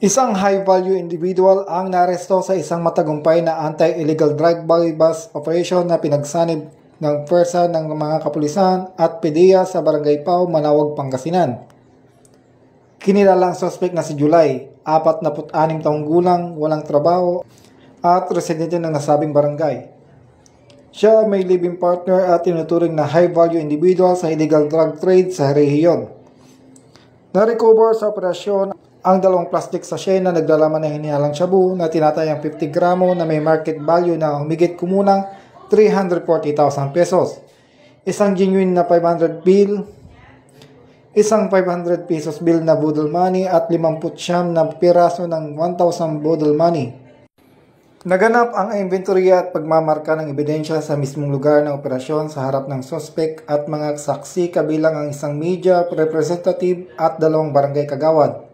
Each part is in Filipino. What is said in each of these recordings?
Isang high-value individual ang naresto sa isang matagumpay na anti-illegal drive-by bus operation na pinagsanib ng pwersa ng mga kapulisan at PDEA sa Barangay Pao, Manawag, Pangasinan. Kinilalang suspect na si July, 46 taong gulang, walang trabaho at residente ng nasabing barangay. Siya may living partner at tinuturing na high-value individual sa illegal drug trade sa rehiyon. Na-recover sa operasyon ang 2 plastic sachet na naglalaman ng hinihalang shabu na tinatayang 50 gramo na may market value na humigit kumunang 340,000 pesos. Isang genuine na 500 bill, isang 500 pesos bill na budol money at 50 na piraso ng 1,000 budol money. Naganap ang inventorya at pagmamarka ng ebidensya sa mismong lugar ng operasyon sa harap ng suspect at mga saksi kabilang ang isang media representative at 2 barangay kagawad.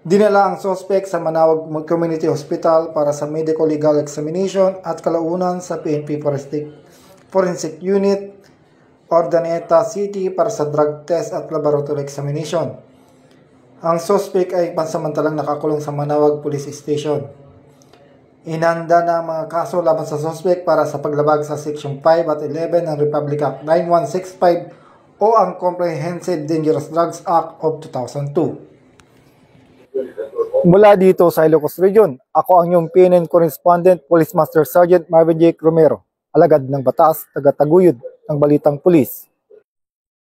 Dinala ang suspect sa Manawag Community Hospital para sa medical legal examination at kalaunan sa PNP Forensic Unit, Ordaneta City para sa drug test at laboratory examination. Ang suspect ay pansamantalang nakakulong sa Manawag Police Station. Inanda na ang mga kaso laban sa suspect para sa paglabag sa Section 5 at 11 ng Republic Act 9165 o ang Comprehensive Dangerous Drugs Act of 2002. Mula dito sa Ilocos Region, ako ang iyong PNN Correspondent, Police Master Sergeant Marvin J. Romero, alagad ng batas, taga-taguyod ng Balitang Pulis.